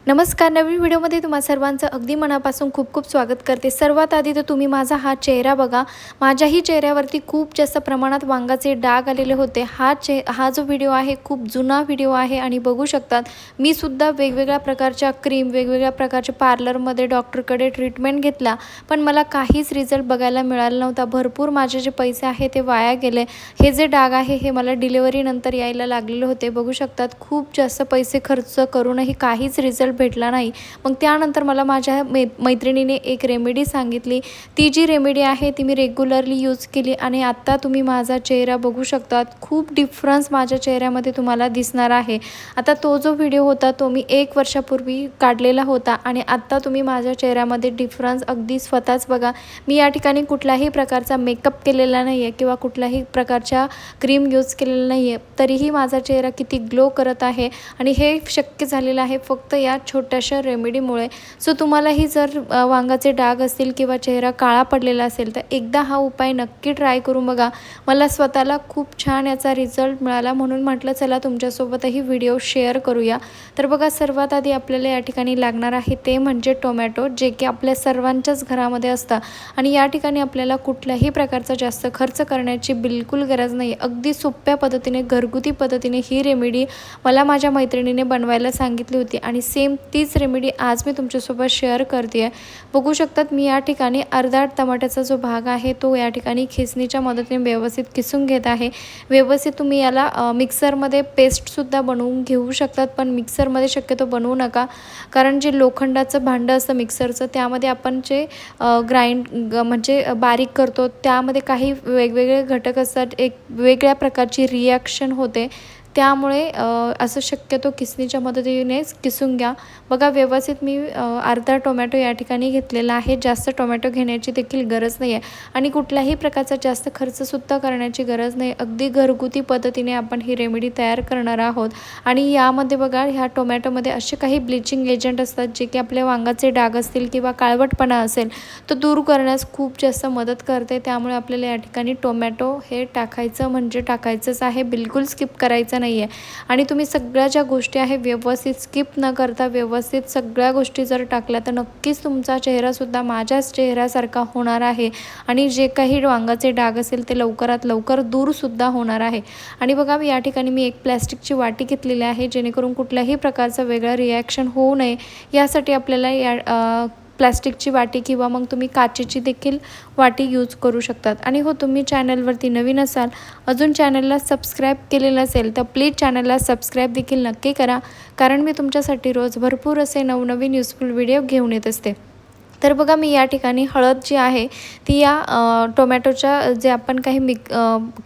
नमस्कार. नवीन व्हिडिओमध्ये तुम्हा सर्वांचं अगदी मनापासून खूप खूप स्वागत करते. सर्वात आधी तर तुम्ही माझा हा चेहरा बघा. माझ्याही चेहऱ्यावरती खूप जास्त प्रमाणात वांगाचे डाग आलेले होते. हा जो व्हिडिओ आहे खूप जुना व्हिडिओ आहे आणि बघू शकतात मी सुद्धा वेगवेगळ्या प्रकारच्या क्रीम, वेगवेगळ्या प्रकारच्या पार्लरमध्ये डॉक्टरकडे ट्रीटमेंट घेतला, पण मला काहीच रिझल्ट बघायला मिळाला नव्हता. भरपूर माझे जे पैसे आहे ते वाया गेले. हे जे डाग आहे हे मला डिलिव्हरीनंतर यायला लागलेले होते. बघू शकतात खूप जास्त पैसे खर्च करूनही काहीच रिझल्ट भेटला नाही. मग त्यानंतर मला माझ्या मैत्रिणीने एक रेमेडी सांगितली. ती जी रेमेडी आहे ती मी रेग्युलरली यूज केली आणि आत्ता तुम्ही माझा चेहरा बघू शकतात. खूप डिफरन्स माझ्या चेहऱ्यामध्ये तुम्हाला दिसणार आहे. आता तो जो व्हिडिओ होता तो मी 1 वर्षापूर्वी काढलेला होता आणि आत्ता तुम्ही माझ्या चेहऱ्यामध्ये डिफरन्स अगदी स्वतःच बघा. मी या ठिकाणी कुठल्याही प्रकारचा मेकअप केलेला नाही आहे किंवा कुठल्याही प्रकारच्या क्रीम यूज केलेलं नाही आहे, तरीही माझा चेहरा किती ग्लो करत आहे आणि हे शक्य झालेलं आहे फक्त या छोट्याशा रेमेडीमुळे. सो तुम्हालाही जर वांगाचे डाग असतील किंवा चेहरा काळा पडलेला असेल तर एकदा हा उपाय नक्की ट्राय करून बघा. मला स्वतःला खूप छान याचा रिझल्ट मिळाला, म्हणून म्हटलं चला तुमच्यासोबतही व्हिडिओ शेअर करूया. तर बघा, सर्वात आधी आपल्याला या ठिकाणी लागणार आहे ते म्हणजे टोमॅटो, जे की आपल्या सर्वांच्याच घरामध्ये असतं आणि या ठिकाणी आपल्याला कुठल्याही प्रकारचा जास्त खर्च करण्याची बिलकुल गरज नाही. अगदी सोप्या पद्धतीने, घरगुती पद्धतीने ही रेमेडी मला माझ्या मैत्रिणीने बनवायला सांगितली होती आणि सेम तीच रेमेडी आज मी तुमच्यासोबत शेअर करते आहे. बघू शकतात मी या ठिकाणी अर्धा टमाट्याचा जो भाग आहे तो या ठिकाणी खिसणीच्या मदतीने व्यवस्थित किसून घेत आहे. व्यवस्थित तुम्ही याला मिक्सरमध्ये पेस्टसुद्धा बनवून घेऊ शकतात, पण मिक्सरमध्ये शक्यतो बनवू नका, कारण जे लोखंडाचं भांडं असतं मिक्सरचं त्यामध्ये आपण जे म्हणजे बारीक करतो त्यामध्ये काही वेगवेगळे घटक असतात, एक वेगळ्या प्रकारची रिॲक्शन होते. त्यामुळे असं शक्यतो किसणीच्या मदतीनेच किसून घ्या. बघा, व्यवस्थित मी अर्धा टोमॅटो या ठिकाणी घेतलेला आहे. जास्त टोमॅटो घेण्याची देखील गरज नाही आहे आणि कुठल्याही प्रकारचा जास्त खर्चसुद्धा करण्याची गरज नाही. अगदी घरगुती पद्धतीने आपण ही रेमेडी तयार करणार आहोत आणि यामध्ये बघा, ह्या टोमॅटोमध्ये असे काही ब्लिचिंग एजंट असतात जे की आपल्या वांगाचे डाग असतील किंवा काळवटपणा असेल तो दूर करण्यास खूप जास्त मदत करते. त्यामुळे आपल्याला या ठिकाणी टोमॅटो हे टाकायचं म्हणजे टाकायचंच आहे, बिलकुल स्किप करायचं नाही आहे. आणि तुम्ही सगळ्या ज्या गोष्टी आहे व्यवस्थित स्किप न करता व्यवस्थित सगळ्या गोष्टी जर टाकल्या तर नक्कीच तुमचा चेहरासुद्धा माझ्याच चेहऱ्यासारखा होणार आहे आणि जे काही वांगाचे डाग असेल ते लवकरात लवकर दूरसुद्धा होणार आहे. आणि बघा, या ठिकाणी मी एक प्लॅस्टिकची वाटी घेतलेली आहे, जेणेकरून कुठल्याही प्रकारचं वेगळं रिॲक्शन होऊ नये यासाठी आपल्याला या प्लॅस्टिकची वाटी किंवा मग तुम्ही काचेची देखील वाटी यूज करू शकतात. आणि हो, तुम्ही चॅनलवरती नवीन असाल, अजून चॅनलला सबस्क्राईब केलेलं असेल तर प्लीज चॅनलला सबस्क्राईब देखील नक्की करा, कारण मी तुमच्यासाठी रोज भरपूर असे नवनवीन युजफुल व्हिडिओ घेऊन येत असते. तर बघा, मी या ठिकाणी हळद जी आहे ती या टोमॅटोच्या जे आपण काही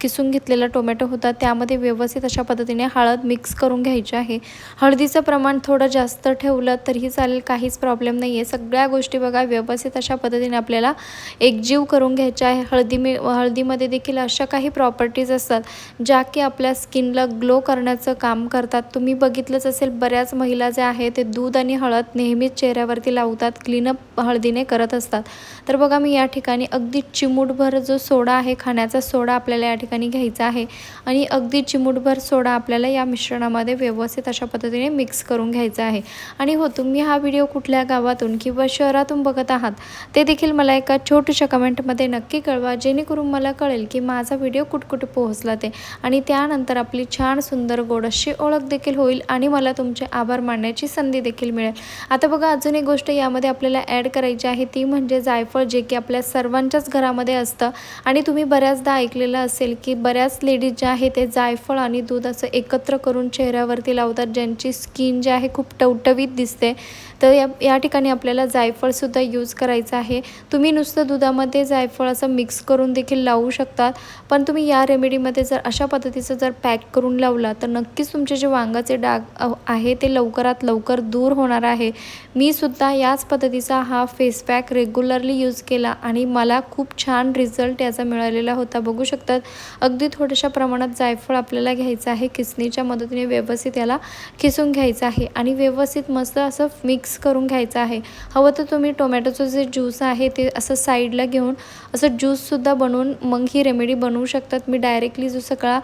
किसून घेतलेला टोमॅटो होता त्यामध्ये व्यवस्थित अशा पद्धतीने हळद मिक्स करून घ्यायची आहे. हळदीचं प्रमाण थोडं जास्त ठेवलं तरीही चालेल, काहीच प्रॉब्लेम नाही आहे. सगळ्या गोष्टी बघा व्यवस्थित अशा पद्धतीने आपल्याला एकजीव करून घ्यायच्या आहे. हळदीमध्ये देखील अशा काही प्रॉपर्टीज असतात ज्या की आपल्या स्किनला ग्लो करण्याचं काम करतात. तुम्ही बघितलंच असेल, बऱ्याच महिला ज्या आहेत ते दूध आणि हळद नेहमीच चेहऱ्यावरती लावतात, क्लीनअप हळदीने करत असतात. तर बघा, मी या ठिकाणी अगदी चिमूटभर जो सोडा आहे, खाण्याचा सोडा आपल्याला या ठिकाणी घ्यायचा आहे आणि अगदी चिमूटभर सोडा आपल्याला या मिश्रणामध्ये व्यवस्थित अशा पद्धतीने मिक्स करून घ्यायचा आहे. आणि हो, तुम्ही हा व्हिडिओ कुठल्या गावातून किंवा शहरातून बघत आहात ते देखील मला एका छोट्याशा कमेंटमध्ये नक्की कळवा, जेणेकरून मला कळेल की माझा व्हिडिओ कुठकुठे पोहोचला ते, आणि त्यानंतर आपली छान सुंदर गोड अशी ओळख देखील होईल आणि मला तुमचे आभार मानण्याची संधी देखील मिळेल. आता बघा, अजून एक गोष्ट यामध्ये आपल्याला ॲड करायची आहे ती म्हणजे जायफळ, जे की आपल्या सर्वांच्याच घरामध्ये असतं आणि तुम्ही बऱ्याचदा ऐकलेलं असेल की बऱ्याच लेडीज ज्या आहेत ते जायफळ आणि दूध असं एकत्र करून चेहऱ्यावरती लावतात, ज्यांची स्किन जी आहे खूप टवटवीत दिसते. तर या ठिकाणी आपल्याला जायफळसुद्धा यूज करायचं आहे. तुम्ही नुसतं दुधामध्ये जायफळ असं मिक्स करून देखील लावू शकतात, पण तुम्ही या रेमेडीमध्ये जर अशा पद्धतीचं जर पॅक करून लावला तर नक्कीच तुमचे जे वांगाचे डाग आहे ते लवकरात लवकर दूर होणार आहे. मी सुद्धा याच पद्धतीचा हा फेस पॅक रेग्युलरली यूज केला आणि मला खूप छान रिझल्ट याचा मिळालेला होता। बघू शकतात अगदी थोड्याशा प्रमाणात जायफळ आपल्याला घ्यायचं आहे, किसणीच्या मदतीने व्यवस्थित याला किसून घ्यायचं आहे आणि व्यवस्थित मस्त असं मिक्स करून घ्यायचं आहे। हवं तर तुम्ही टोमॅटोचं जे ज्यूस आहे ते असं साईडला घेऊन असं ज्यूससुद्धा बनवून मग ही रेमेडी बनवू शकतात। मी डायरेक्टली जो सगळा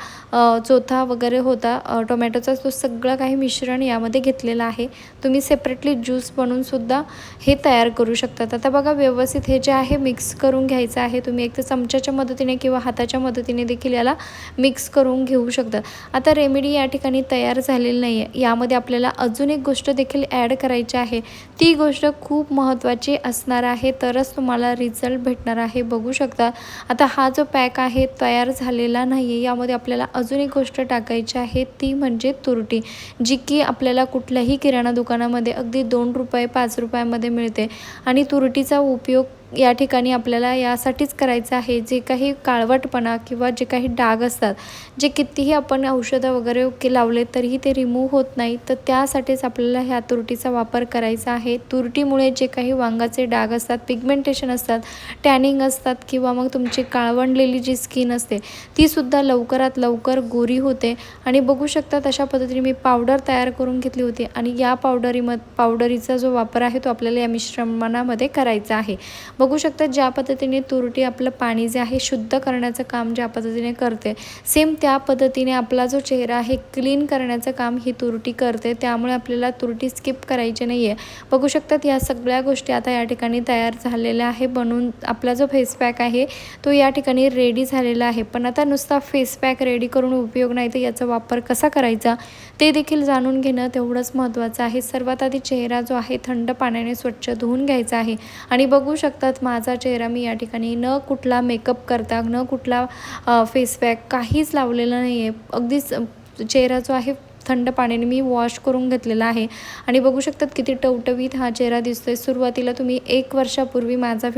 चोथा वगैरे होता टोमॅटोचा तो सगळं काही मिश्रण यामध्ये घेतलेलं आहे। तुम्ही सेपरेटली ज्यूस बनवून सुद्धा हे तयार करू शकतात। आता बघा व्यवस्थित हे जे आहे मिक्स करून घ्यायचं आहे। तुम्ही एक तर चमच्याच्या मदतीने किंवा हाताच्या मदतीने देखील याला मिक्स करून घेऊ शकता। आता रेमेडी या ठिकाणी तयार झालेली नाही आहे, यामध्ये आपल्याला अजून एक गोष्ट देखील ॲड करायची आहे। ती गोष्ट खूप महत्त्वाची असणार आहे, तरच तुम्हाला रिझल्ट भेटणार आहे। बघू शकता आता हा जो पॅक आहे तयार झालेला नाही आहे, यामध्ये आपल्याला अजून एक गोष्ट टाकायची आहे, ती म्हणजे तुरटी, जी की आपल्याला कुठल्याही किराणा दुकानामध्ये अगदी 2 रुपये 5 रुपयामध्ये मिळते। आणि तुरटीचा उपयोग या ठिकाणी आपल्याला यासाठीच करायचं आहे, जे काही काळवटपणा किंवा जे काही डाग असतात, जे कितीही आपण औषधं वगैरे लावले तरीही ते रिमूव्ह होत नाही, तर त्यासाठीच आपल्याला ह्या तुरटीचा वापर करायचा आहे। तुरटीमुळे जे काही वांगाचे डाग असतात, पिगमेंटेशन असतात, टॅनिंग असतात किंवा मग तुमची काळवंडलेली जी स्किन असते तीसुद्धा लवकरात लवकर गोरी होते। आणि बघू शकता अशा पद्धतीने मी पावडर तयार करून घेतली होती आणि या पावडरीचा जो वापर आहे तो आपल्याला या मिश्रणामध्ये करायचा आहे। बघू शकता ज्या पद्धतीने तुरटी आपलं पाणी जे आहे शुद्ध करण्याचं काम ज्या पद्धतीने करते, सेम त्या पद्धतीने आपला जो चेहरा आहे क्लीन करण्याचं काम ही तुरटी करते। त्यामुळे आपल्याला तुरटी स्किप करायची नाही आहे। बघू शकतात या सगळ्या गोष्टी आता या ठिकाणी तयार झालेल्या आहे। बनवून आपला जो फेस पॅक आहे तो या ठिकाणी रेडी झालेला आहे। पण आता नुसता फेस पॅक रेडी करून उपयोग नाही, तर याचा वापर कसा करायचा ते देखील जाणून घेणं तेवढंच महत्त्वाचं आहे। सर्वात आधी चेहरा जो आहे थंड पाण्याने स्वच्छ धुवून घ्यायचा आहे आणि बघू शकतात माझा चेहरा मी या ठिकाणी न कुठला मेकअप करता, न कुठला फेस पॅक काहीच लावलेला नाही आहे, अगदीच चेहरा जो आहे थंड पाण्याने मी वॉश करून घेतलेला आहे आणि बघू शकतात किती टवटवीत हा चेहरा दिसतोय। सुरुवातीला तुम्ही 1 वर्षापूर्वी माझा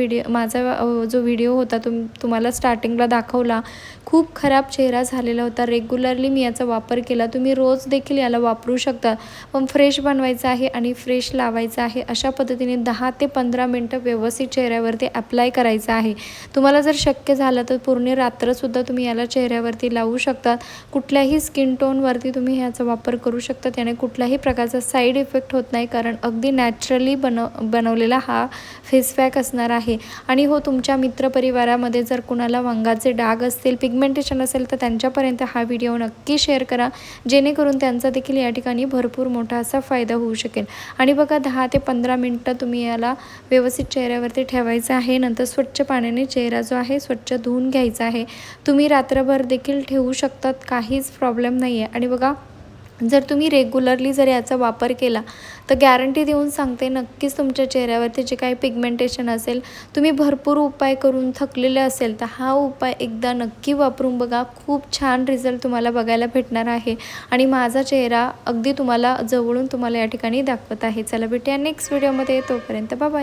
जो व्हिडिओ होता तुम्हाला स्टार्टिंगला दाखवला, खूप खराब चेहरा झालेला होता। रेग्युलरली मी याचा वापर केला, तुम्ही रोज देखील याला वापरू शकता, पण फ्रेश बनवायचं आहे आणि फ्रेश लावायचं आहे। अशा पद्धतीने 10 ते 15 मिनटं व्यवस्थित चेहऱ्यावरती अप्लाय करायचं आहे। तुम्हाला जर शक्य झालं तर पूर्ण रात्रसुद्धा तुम्ही याला चेहऱ्यावरती लावू शकता। कुठल्याही स्किन टोनवरती तुम्ही ह्याचा वापर करू शकता, त्याने कुठल्याही प्रकारचा साईड इफेक्ट होत नाही, कारण अगदी नॅचरली बनवलेला हा फेस पॅक असणार आहे। आणि हो, तुमच्या मित्रपरिवारामध्ये जर कुणाला वांगाचे डाग असतील, पिगमेंटेशन असेल, तर त्यांच्यापर्यंत हा व्हिडिओ नक्की शेअर करा, जेणेकरून त्यांचा देखील या ठिकाणी भरपूर मोठा असा फायदा होऊ शकेल। आणि बघा 10 ते 15 मिनटं तुम्ही याला व्यवस्थित चेहऱ्यावरती ठेवायचं आहे। नंतर स्वच्छ पाण्याने चेहरा जो आहे स्वच्छ धुवून घ्यायचा आहे। तुम्ही रात्रभर देखील ठेवू शकतात, काहीच प्रॉब्लेम नाही आहे। आणि बघा जर तुम्ही रेग्युलरली जर याचा वापर केला तर गॅरंटी देऊन सांगते, नक्कीच तुमच्या चेहऱ्यावरती जे काही पिगमेंटेशन असेल, तुम्ही भरपूर उपाय करून थकलेले असेल, तर हा उपाय एकदा नक्की वापरून बघा, खूप छान रिझल्ट तुम्हाला बघायला भेटणार आहे। आणि माझा चेहरा अगदी तुम्हाला जवळून तुम्हाला या ठिकाणी दाखवत आहे। चला भेटूया नेक्स्ट व्हिडिओमध्ये, तोपर्यंत बाय बाय।